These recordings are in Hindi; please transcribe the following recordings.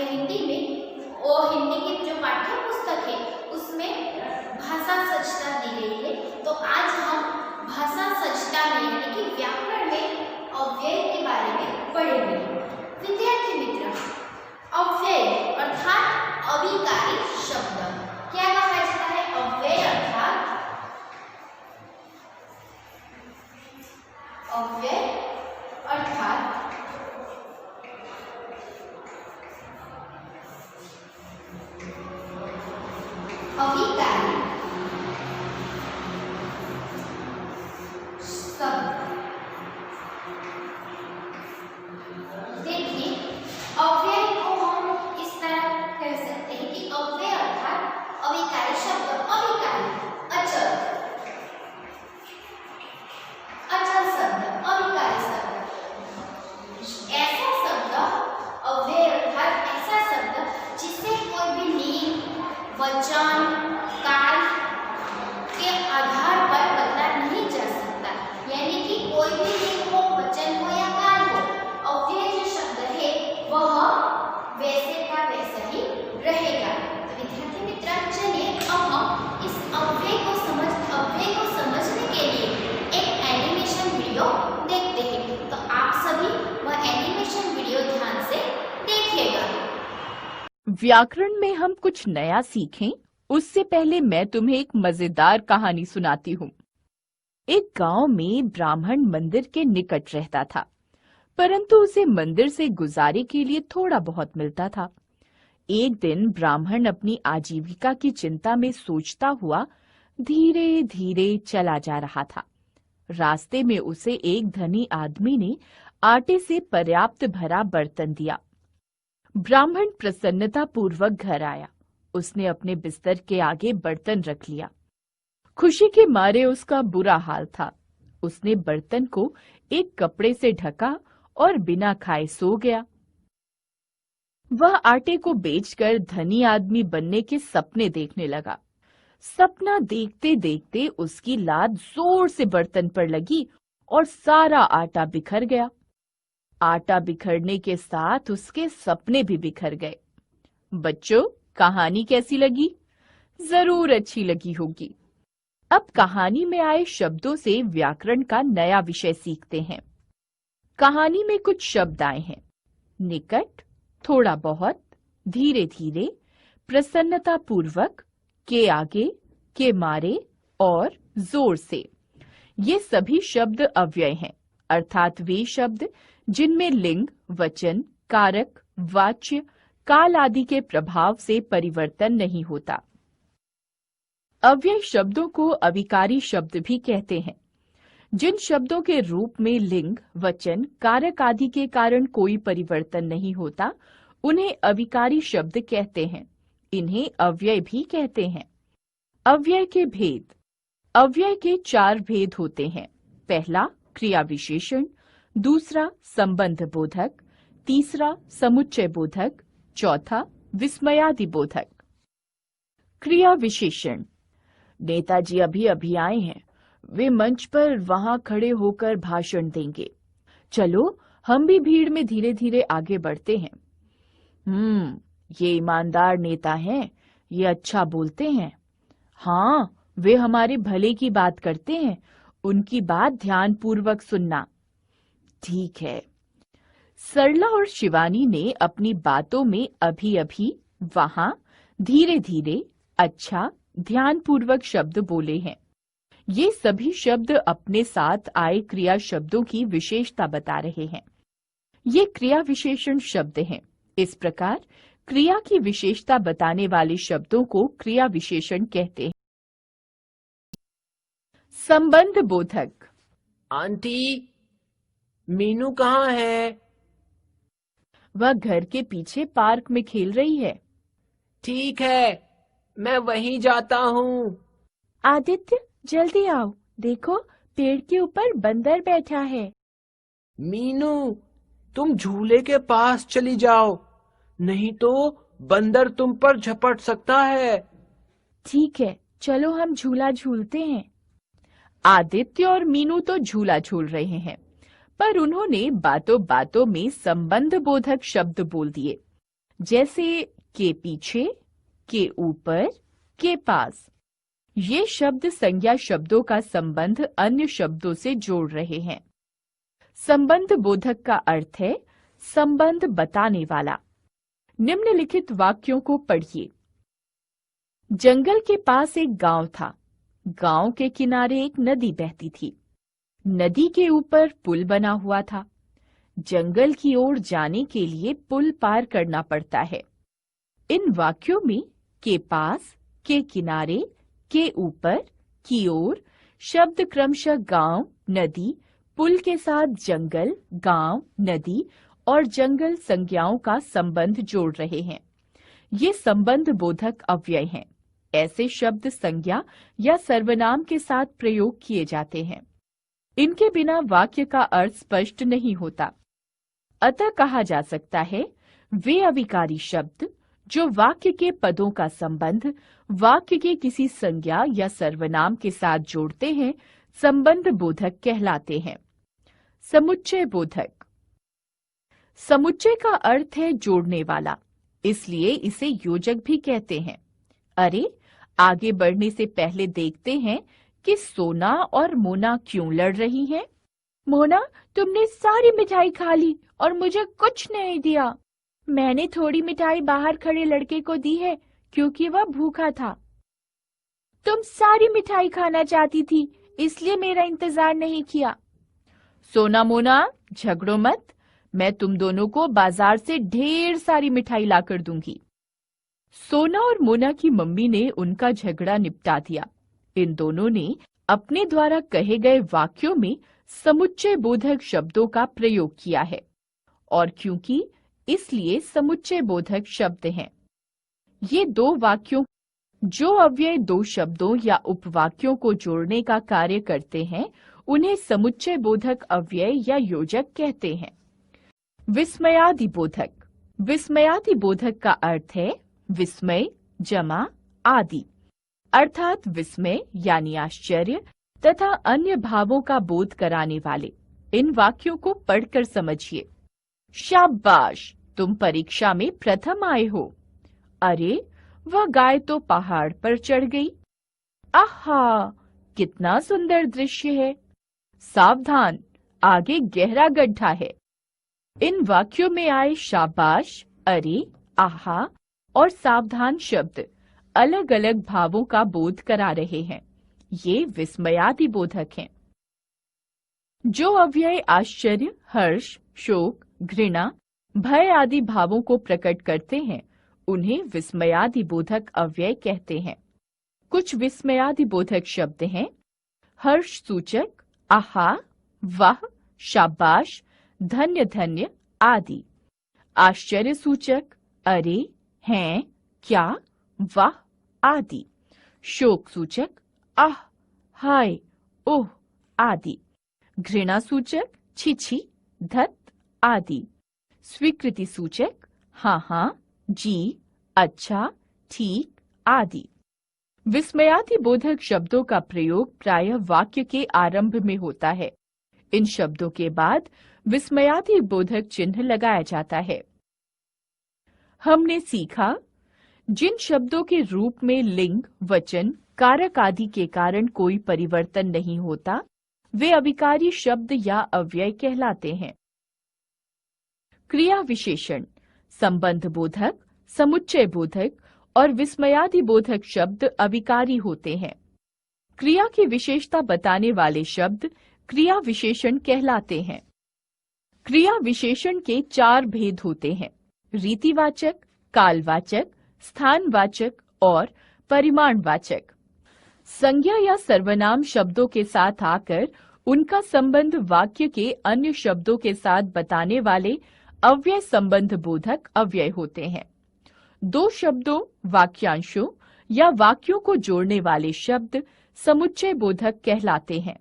हिंदी में वो हिंदी की जो पाठ्य पुस्तक है उसमें भाषा सज्जता दी गई है। तो आज हम भाषा सज्जता में यानी कि व्याकरण में अव्यय के बारे में पढ़ेंगे। विद्यार्थी मित्र, अव्यय अर्थात अविकारी शब्द क्या कहा जाता है? अव्यय अर्थात अविकारी शब्द। देखिए, अव्यय को हम इस तरह कह सकते हैं कि अव्यय अर्थात अविकारी शब्द, अविकारी अचल, अचल शब्द, अविकारी शब्द। ऐसा शब्द अव्यय अर्थात ऐसा शब्द जिससे कोई भी लिंग, वचन, काल के आधार पर बदला नहीं जा सकता, यानी कि कोई भी लिंग हो, वचन हो या काल हो, अव्यय जो शब्द है वह वैसे का वैसा ही रहेगा। तो विद्यार्थी मित्र, चलिए अब हम इस अव्यय को समझने के लिए एक एनिमेशन वीडियो देखते हैं। तो आप सभी वह एनिमेशन वीडियो ध्यान से देखिएगा। व्याकरण में हम कुछ नया सीखें उससे पहले मैं तुम्हें एक मजेदार कहानी सुनाती हूँ। एक गांव में ब्राह्मण मंदिर के निकट रहता था, परंतु उसे मंदिर से गुजारे के लिए थोड़ा बहुत मिलता था। एक दिन ब्राह्मण अपनी आजीविका की चिंता में सोचता हुआ धीरे धीरे चला जा रहा था। रास्ते में उसे एक धनी आदमी ने आटे से पर्याप्त भरा बर्तन दिया। ब्राह्मण प्रसन्नता पूर्वक घर आया। उसने अपने बिस्तर के आगे बर्तन रख लिया। खुशी के मारे उसका बुरा हाल था। उसने बर्तन को एक कपड़े से ढका और बिना खाए सो गया। वह आटे को बेचकर धनी आदमी बनने के सपने देखने लगा। सपना देखते देखते उसकी लात जोर से बर्तन पर लगी और सारा आटा बिखर गया। आटा बिखरने के साथ उसके सपने भी बिखर गए। बच्चों, कहानी कैसी लगी? जरूर अच्छी लगी होगी। अब कहानी में आए शब्दों से व्याकरण का नया विषय सीखते हैं। कहानी में कुछ शब्द आए हैं: निकट, थोड़ा बहुत, धीरे धीरे, प्रसन्नता पूर्वक, के आगे, के मारे और जोर से। ये सभी शब्द अव्यय हैं, अर्थात वे शब्द जिनमें लिंग, वचन, कारक, वाच्य, काल आदि के प्रभाव से परिवर्तन नहीं होता। अव्यय शब्दों को अविकारी शब्द भी कहते हैं। जिन शब्दों के रूप में लिंग, वचन, कारक आदि के कारण कोई परिवर्तन नहीं होता, उन्हें अविकारी शब्द कहते हैं। इन्हें अव्यय भी कहते हैं। अव्यय के भेद। अव्यय के 4 भेद होते हैं। पहला क्रिया विशेषण, दूसरा संबंध बोधक, तीसरा समुच्चय बोधक, चौथा विस्मयादि बोधक। क्रिया विशेषण। नेताजी अभी अभी आए हैं। वे मंच पर वहां खड़े होकर भाषण देंगे। चलो हम भी भीड़ में धीरे धीरे आगे बढ़ते हैं। ये ईमानदार नेता हैं, ये अच्छा बोलते हैं। हाँ, वे हमारे भले की बात करते हैं, उनकी बात ध्यान पूर्वक सुनना। ठीक है। सरला और शिवानी ने अपनी बातों में अभी अभी, वहां, धीरे धीरे, अच्छा, ध्यानपूर्वक शब्द बोले हैं। ये सभी शब्द अपने साथ आए क्रिया शब्दों की विशेषता बता रहे हैं। ये क्रिया विशेषण शब्द हैं। इस प्रकार क्रिया की विशेषता बताने वाले शब्दों को क्रिया विशेषण कहते हैं। संबंध बोधक। आंटी, मीनू कहाँ है? वह घर के पीछे पार्क में खेल रही है। ठीक है, मैं वहीं जाता हूँ। आदित्य, जल्दी आओ, देखो पेड़ के ऊपर बंदर बैठा है। मीनू, तुम झूले के पास चली जाओ, नहीं तो बंदर तुम पर झपट सकता है। ठीक है, चलो हम झूला झूलते हैं। आदित्य और मीनू तो झूला झूल रहे हैं, पर उन्होंने बातों बातों में संबंध बोधक शब्द बोल दिए। जैसे के पीछे, के ऊपर, के पास। ये शब्द संज्ञा शब्दों का संबंध अन्य शब्दों से जोड़ रहे हैं। संबंध बोधक का अर्थ है संबंध बताने वाला। निम्नलिखित वाक्यों को पढ़िए। जंगल के पास एक गांव था। गांव के किनारे एक नदी बहती थी। नदी के ऊपर पुल बना हुआ था। जंगल की ओर जाने के लिए पुल पार करना पड़ता है। इन वाक्यों में के पास, के किनारे, के ऊपर, की ओर शब्द क्रमशः गांव, नदी, पुल के साथ जंगल, गांव, नदी और जंगल संज्ञाओं का संबंध जोड़ रहे हैं। ये संबंध बोधक अव्यय हैं। ऐसे शब्द संज्ञा या सर्वनाम के साथ प्रयोग किए जाते हैं। इनके बिना वाक्य का अर्थ स्पष्ट नहीं होता। अतः कहा जा सकता है वे अविकारी शब्द जो वाक्य के पदों का संबंध वाक्य के किसी संज्ञा या सर्वनाम के साथ जोड़ते हैं, संबंध बोधक कहलाते हैं। समुच्चय बोधक। समुच्चय का अर्थ है जोड़ने वाला, इसलिए इसे योजक भी कहते हैं। अरे, आगे बढ़ने से पहले देखते हैं कि सोना और मोना क्यों लड़ रही हैं। मोना, तुमने सारी मिठाई खा ली और मुझे कुछ नहीं दिया। मैंने थोड़ी मिठाई बाहर खड़े लड़के को दी है क्योंकि वह भूखा था। तुम सारी मिठाई खाना चाहती थी, इसलिए मेरा इंतजार नहीं किया। सोना मोना, झगड़ो मत। मैं तुम दोनों को बाजार से ढेर सारी मिठाई लाकर दूंगी। सोना और मोना की मम्मी ने उनका झगड़ा निपटा दिया। इन दोनों ने अपने द्वारा कहे गए वाक्यों में समुच्चय बोधक शब्दों का प्रयोग किया है और क्योंकि इसलिए समुच्चय बोधक शब्द हैं। ये दो वाक्यों जो अव्यय दो शब्दों या उपवाक्यों को जोड़ने का कार्य करते हैं, उन्हें समुच्चय बोधक अव्यय या योजक कहते हैं। विस्मयादि बोधक। विस्मयादि बोधक का अर्थ है विस्मय जमा आदि, अर्थात विस्मय यानी आश्चर्य तथा अन्य भावों का बोध कराने वाले। इन वाक्यों को पढ़कर समझिए। शाबाश, तुम परीक्षा में प्रथम आए हो। अरे, वह गाय तो पहाड़ पर चढ़ गई। आहा, कितना सुंदर दृश्य है। सावधान, आगे गहरा गड्ढा है। इन वाक्यों में आए शाबाश, अरे, आहा और सावधान शब्द अलग अलग भावों का बोध करा रहे हैं। ये विस्मयादि बोधक हैं। जो अव्यय आश्चर्य, हर्ष, शोक, घृणा, भय आदि भावों को प्रकट करते हैं, उन्हें विस्मयादि बोधक अव्यय कहते हैं। कुछ विस्मयादि बोधक शब्द हैं हर्ष सूचक, आहा, वाह, शाबाश, धन्य धन्य आदि। आश्चर्य सूचक, अरे, हैं, क्या, वाह आदि। शोक सूचक, आह, हाय, ओह आदि। घृणा सूचक, छी छी, धत आदि। स्वीकृति सूचक, हाँ हाँ, जी, अच्छा, ठीक आदि। विस्मयादि बोधक शब्दों का प्रयोग प्रायः वाक्य के आरंभ में होता है। इन शब्दों के बाद विस्मयादि बोधक चिन्ह लगाया जाता है। हमने सीखा, जिन शब्दों के रूप में लिंग, वचन, कारक आदि के कारण कोई परिवर्तन नहीं होता, वे अविकारी शब्द या अव्यय कहलाते हैं। क्रिया विशेषण, संबंध बोधक, समुच्चय बोधक और विस्मयादि बोधक शब्द अविकारी होते हैं। क्रिया की विशेषता बताने वाले शब्द क्रिया विशेषण कहलाते हैं। क्रिया विशेषण के 4 भेद होते हैं: रीतिवाचक, कालवाचक, स्थानवाचक और परिमाणवाचक। संज्ञा या सर्वनाम शब्दों के साथ आकर उनका संबंध वाक्य के अन्य शब्दों के साथ बताने वाले अव्यय संबंध बोधक अव्यय होते हैं। 2 शब्दों, वाक्यांशों या वाक्यों को जोड़ने वाले शब्द समुच्चय बोधक कहलाते हैं।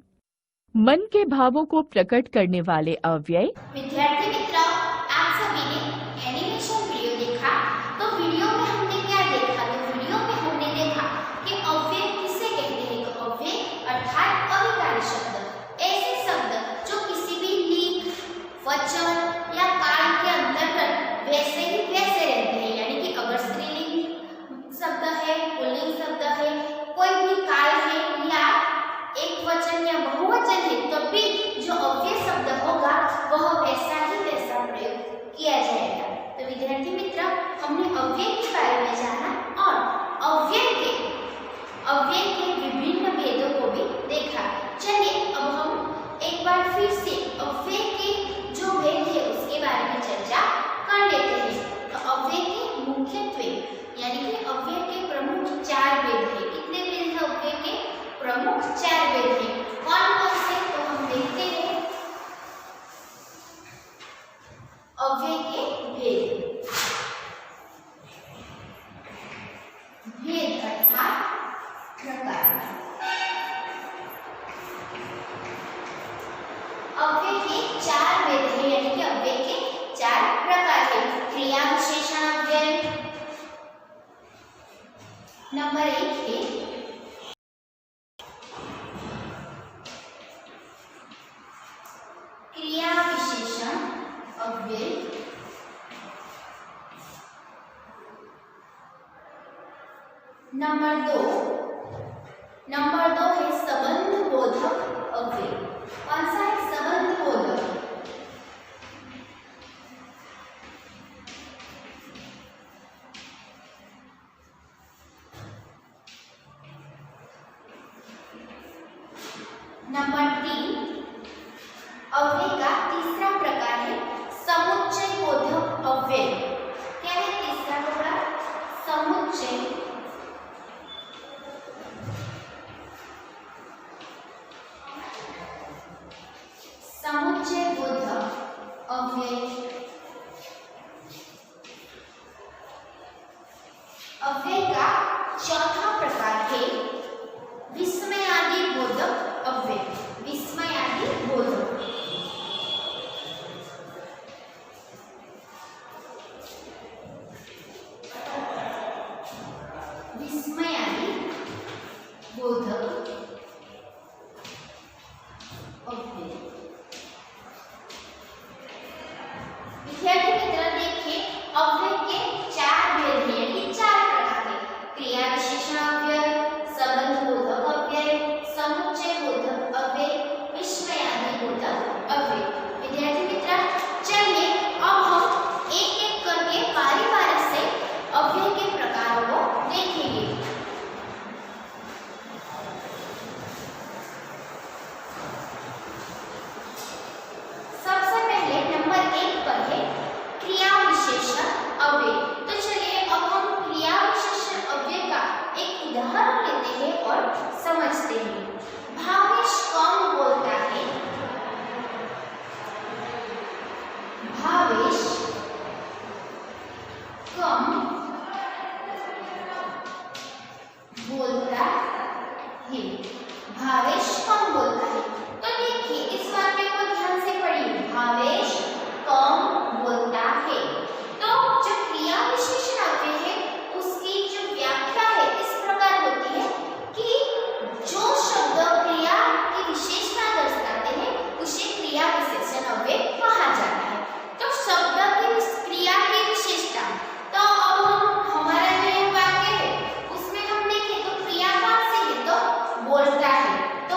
मन के भावों को प्रकट करने वाले अव्यय। विद्यार्थी मित्रों, आप सभी ने एनिमेशन वीडियो देखा, तो वीडियो में हमने क्या देखा? तो वीडियो में हमने देखा कि अव्यय किसे कहते हैं। तो अव्यय अर्थात अविकारी शब्द, ऐसे शब्द जो किसी भी लिंग, वचन या काल के अंतर्गत वैसे ही वैसे रहते हैं। अव्यय के बारे में जाना और अव्यय के विभिन्न भेदों को भी देखा। चलिए अब हम एक बार फिर से अव्यय के जो भेद है उसके बारे में चर्चा कर लेते हैं। तो अव्यय के मुख्यत्वे यानी कि अव्यय के प्रमुख 4 भेद हैं। कितने भेद हैं अव्यय के? प्रमुख 4 भेद हैं। कौन कौन से? तो हम देखते हैं अव्यय के भेद। भेद अर्थात प्रकार। अव्यय के 4 भेद हैं यानी कि अव्यय के 4 प्रकार हैं। क्रिया विशेषण अव्यय नंबर 1 है क्रिया विशेषण अव्यय। नंबर 2 है संबंध बोधक अव्यय। कौन सा है? संबंध बोधक। नंबर 3 अव्यय का तीसरा प्रकार है समुच्चय बोधक अव्यय। क्या है तीसरा प्रकार? समुच्चय बोधक अव्यय। अव्यय का चौथा प्रकार है विस्मयादि बोधक अव्यय। विस्मयादि बोधक। विस्मयादि बोधक अव्यय। विद्यार्थी मित्र देखिए अव्यय के 4 भेद हैं यानी 4 प्रकार हैं। क्रिया विशेषण अव्यय, संबंध बोधक अव्यय, समुच्चय बोधक अव्यय, विस्मयादि बोधक अव्यय। विद्यार्थी मित्र चलिए अब हम एक एक करके बारी बारी से अव्यय के प्रकारों को देखेंगे। सबसे पहले नंबर 1 पर है क्रिया विशेषण अव्यय। तो चलिए अब हम क्रिया विशेषण अव्यय का एक उदाहरण लेते हैं और समझते हैं। भावेश कौन बोलता है? भावेश कम बोलता है। भावेश कम बोलता है। तो देखिए इस वाक्य को ध्यान से पढ़िए। भावेश कम बोलता है। तो जो क्रिया विशेषण अव्यय है उसकी जो व्याख्या है इस प्रकार होती है कि जो शब्द क्रिया की विशेषता दर्शाते हैं उसे क्रिया विशेषण अव्यय कहा जाता है। तो शब्द की क्रिया की विशेषता। तो अब हम हमारा जो ये वाक्य है उसमें हम देखें तो क्रिया कौन सी है? तो बोलता है। तो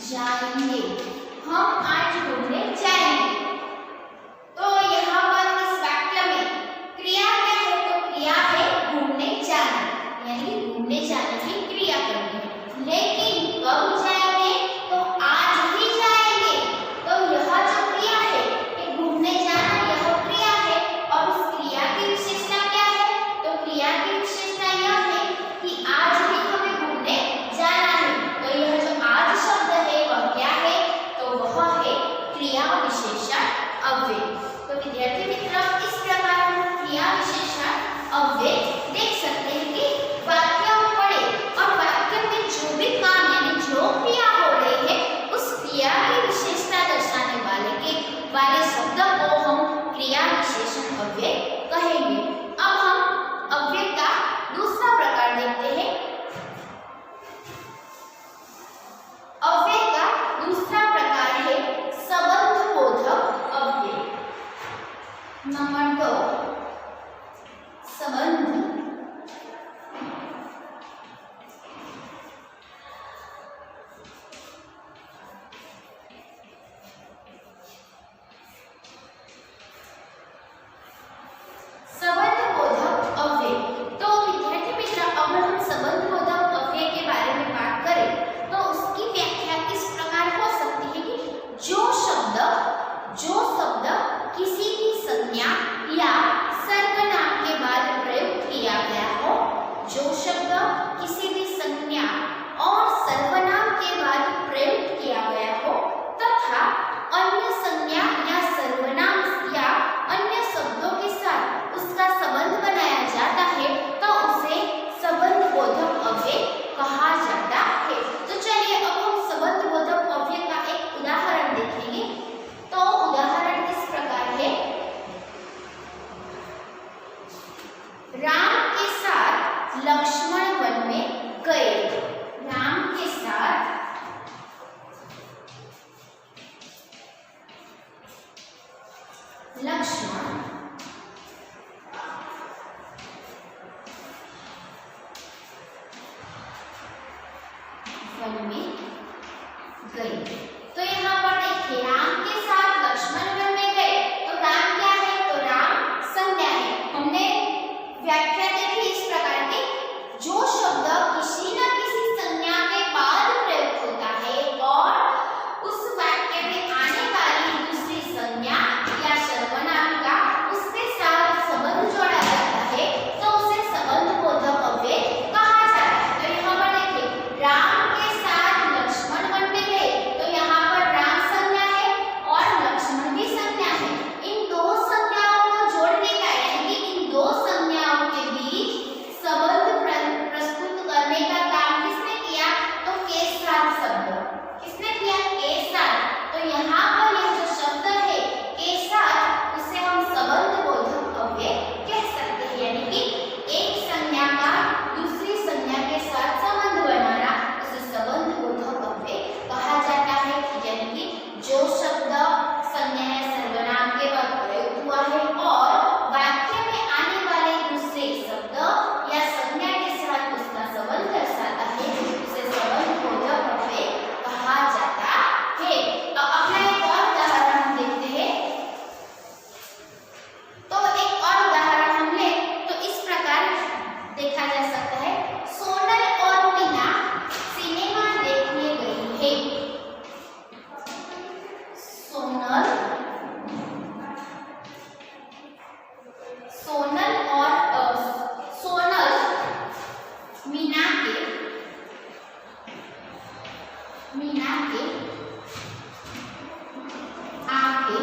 जाएंगे, हम आज घूमने जाएंगे। तो यहाँ पर इस वाक्य में क्रिया क्या है? तो क्रिया है घूमने जाना, यानी घूमने जाने की क्रिया करनी है। लेकिन कब जाएंगे? तो आज ही जाएंगे। तो यह जो क्रिया है ये घूमने जाना, यह क्रिया है। और उस क्रिया की विशेषता क्या है? तो क्रिया की विशेषता यह है कि आज ही हमें घूमने जाना है। तो यह जो आज शब्द है वह क्या है? तो वह है क्रिया विशेषण अव्यय। तो विद्यार्थी मित्रों, इस प्रकार हम क्रिया विशेषण अव्यय देख सकते हैं कि वाक्य पढ़े और वाक्य में जो भी काम यानी जो क्रिया हो रही है उस क्रिया की विशेषता दर्शाने वाले शब्द को हम क्रिया विशेषण अव्यय कहेंगे। अब हम अव्यय का दूसरा प्रकार देखते हैं। अव्यय का दूसरा प्रकार है संबंधबोधक अव्यय। नंबर 2, संबंध संबंधबोधक अव्यय। तो विद्यार्थी मित्र, अगर हम संबंधबोधक अव्यय के बारे में बात करें तो उसकी व्याख्या इस प्रकार हो सकती है कि जो शब्द किसी भी संज्ञा या सर्वनाम के बाद प्रयुक्त किया गया हो, जो शब्द किसी भी संज्ञा और सर्वनाम के बाद प्रयुक्त किया गया हो तथा अन्य संज्ञा या सर्वनाम या अन्य शब्दों के साथ उसका संबंध बनाया जाता है तो उसे संबंधबोधक अव्यय कहा जाता है। तो चलिए अब हम संबंधबोधक अव्यय का एक उदाहरण देखेंगे। तो उदाहरण इस प्रकार है, राम के साथ लक्ष्मण वन में गए। राम के साथ लक्ष्मण वन में गए। तो यहाँ पर देखिए, राम के साथ लक्ष्मण वन में गए। तो राम क्या है? तो राम संज्ञा है। हमने व्याख्या देखी इस प्रकार की, जो शब्द किसी न किसी संज्ञा के बाद प्रयुक्त होता है और उस वाक्य में आने वाली दूसरी संज्ञा या सर्वनाम का उसके साथ संबंध जोड़ा जाता है तो उसे संबंधबोधक अव्यय कहा जाता है। तो यहाँ पर देखिए, राम के साथ लक्ष्मण वन में गए। तो यहाँ पर राम संज्ञा है और लक्ष्मण भी संज्ञा है। इन दो संज्ञाओं को जोड़ने का यानी कि इन दो संज्ञाओं के बीच संबंध प्रस्तुत करने का काम किसने किया? तो के साथ शब्द। किसने किया? के साथ। तो यहाँ पर यह जो शब्द है के साथ, उसे हम संबंधबोधक अव्यय कह सकते हैं। यानी कि एक संज्ञा का दूसरी संज्ञा के साथ संबंध बनाना उसे संबंधबोधक अव्यय कहा जाता है। यानी कि जो शब्द संज्ञा या सर्वनाम के बाद प्रयुक्त हुआ है और वाक्य में आने वाले दूसरे शब्द या संज्ञा के साथ उसका संबंध दर्शाता है उसे संबंधबोधक अव्यय कहा जाता है। तो अपना एक और उदाहरण हम देखते हैं। तो एक और उदाहरण हम ले तो इस प्रकार देखा जा सकता है, सोनल और मीना सिनेमा देखने गई है। सोनल और सोनल मीना के आगे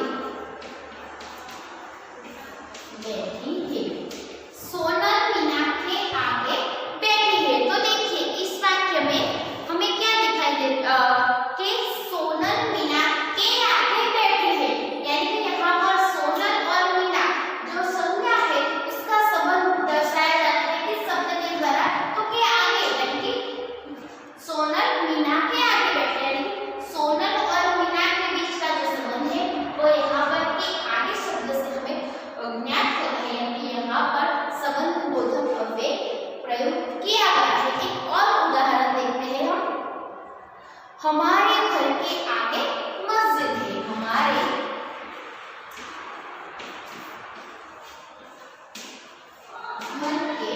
बैठी है। सोनल मीना के आगे बैठी है। तो देखिए इस वाक्य में हमें क्या दिखाई दे कि सोनल मीना के आगे बैठी है। यानी कि यहाँ पर सोनल और मीना जो संज्ञा है उसका संबंध दर्शाया जाता है किस शब्द के द्वारा? तो के आगे, यानी कि सोनल मीना के आगे बैठी है। यानी कि सोनल हमारे घर के आगे मस्जिद है। हमारे घर के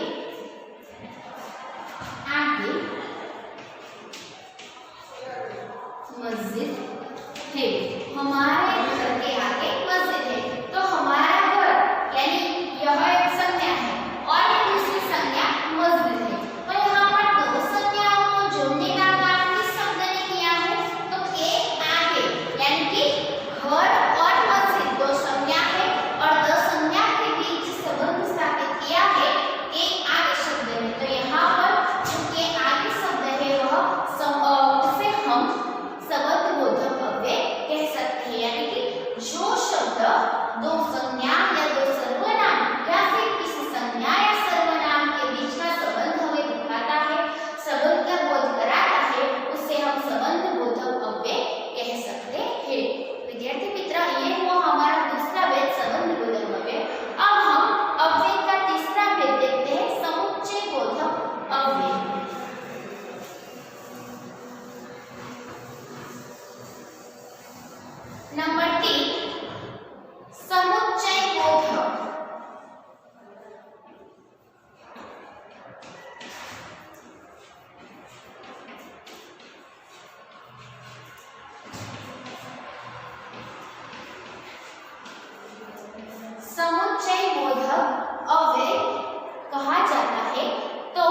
आगे मस्जिद है। हमारे घर के आगे मस्जिद है। तो हमारा घर यानी यह एक संज्ञा है और ये दूसरी संज्ञा मस्जिद है। तो यहाँ पर दो संज्ञाओं को जोड़ने का काम किस शब्द ने किया है? तो के आगे, यानी कि घर और मस्जिद दो संज्ञा है और दो संज्ञा के बीच संबंध स्थापित किया है के आगे शब्द ने। तो यहाँ पर जो के आगे शब्द है वह उसे हम संबंध बोधक अव्यय कह सकते हैं, यानी कि जो शब्द दो संज्ञा या दो सर्वनाम या फिर किसी संज्ञा या सर्वनाम के बीच का संबंध हमें दिखाता है, संबंध का बोध कराता है, उसे हम संबंध बोधक अव्यय कह सकते हैं। विद्यार्थी मित्र, ये हुआ हमारा दूसरा भेद संबंध बोधक अव्यय। अब हम अव्यय का तीसरा भेद देखते हैं, समुच्चय बोधक अव्यय। नंबर 3, समुच्चय बोधक। समुच्चय बोधक अव्यय कहा जाता है। तो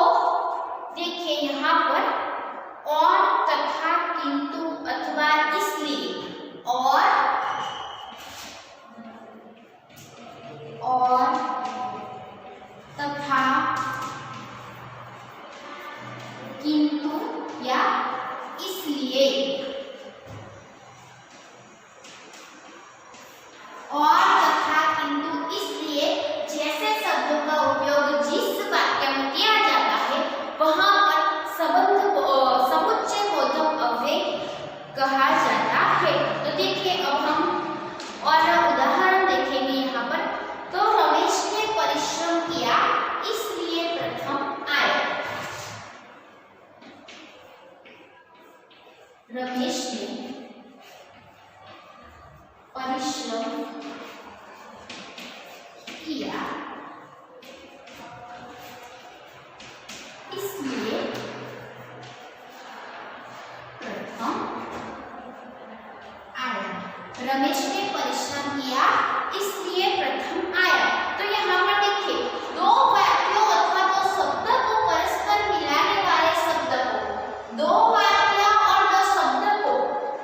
देखिए यहाँ पर और, तथा, किंतु, अथवा, इसलिए और तथा, किंतु या इसलिए और, तथा, किंतु, इसलिए जैसे शब्दों का उपयोग जिस वाक्य में किया जाता है वहां पर समुच्चय बोधक अव्यय कहा जाता है। तो देखिए अब हम और उदाहरण देखेंगे यहाँ पर। तो रमेश ने परिश्रम किया इसलिए प्रथम आया। रमेश ने परिश्रम किया इसलिए प्रथम आया। रमेश ने परिश्रम किया इसलिए प्रथम आया। तो यहाँ पर देखिए दो वाक्यों अथवा दो शब्द को परस्पर मिलाने वाले शब्द को, दो वाक्य और दो शब्द को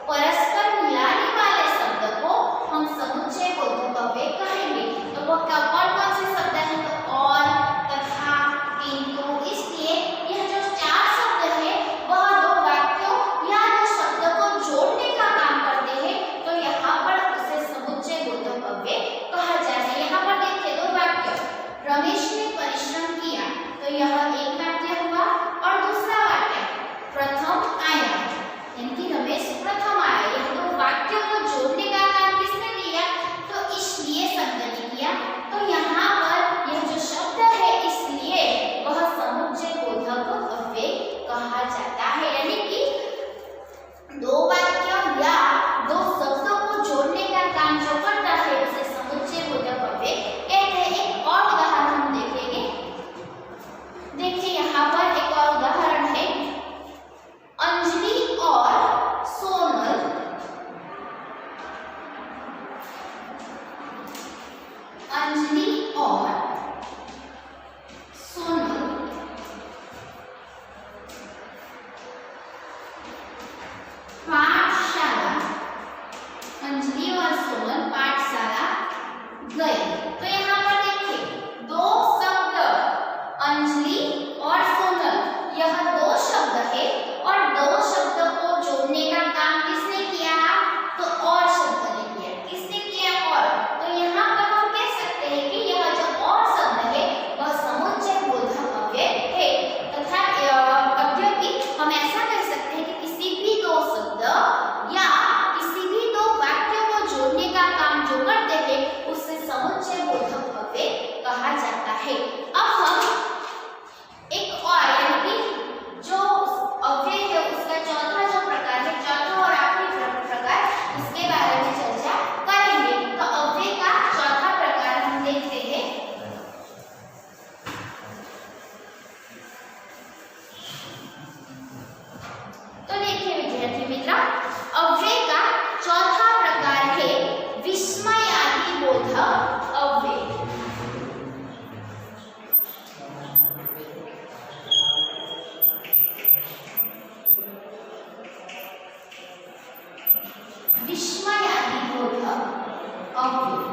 परस्पर मिलाने वाले शब्द को हम समुच्चय बोधक अव्यय कहेंगे। तो वो कौन कौन से शब्द हैं? तो और, तथा, किंतु, इसलिए यह जो चार शब्द है वह दो वाक्यों या दो शब्द को जोड़ने का काम करते हैं। तो यहाँ पर उसे समुच्चय बोधक अव्यय कहा जाता है। यहाँ पर देखिए दो वाक्य, रमेश ने परिश्रम किया, तो यह एक वाक्य हुआ और दूसरा वाक्य प्रथम आया, यानी कि रमेश प्रथम आया। यह दो वाक्यों को जोड़ने का काम किसने किया? तो इसलिए शब्द ने किया। तो यहाँ पर यह जो शब्द है इसलिए वह समुच्चय बोधक अव्यय कहा जाता है, यानी कि दो वाक्य या दो शब्दों को जोड़ने का काम जो करता है उसे समुच्चय बोधक अव्यय कहते हैं। एक और उदाहरण हम देखेंगे। देखिए यहाँ पर एक और उदाहरण है, अंजलि और सोनल पाठशाला गए। तो यहाँ पर देखिए दो शब्द अंजलि और सोनल, यह दो शब्द है और दो शब्द को जोड़ने का काम किसने किया? तो और शब्द ने किया। किसने किया? और। तो यहाँ पर हम कह सकते हैं कि यह जो और शब्द है वह समुच्चय बोधक अव्यय है। तथा अद्यपि हम ऐसा कह सकते हैं कि किसी भी दो शब्द या किसी भी दो वाक्यों को जोड़ने का काम जो करते हैं उससे समुच्चय बोधक विस्मयादिबोधक अव्यय।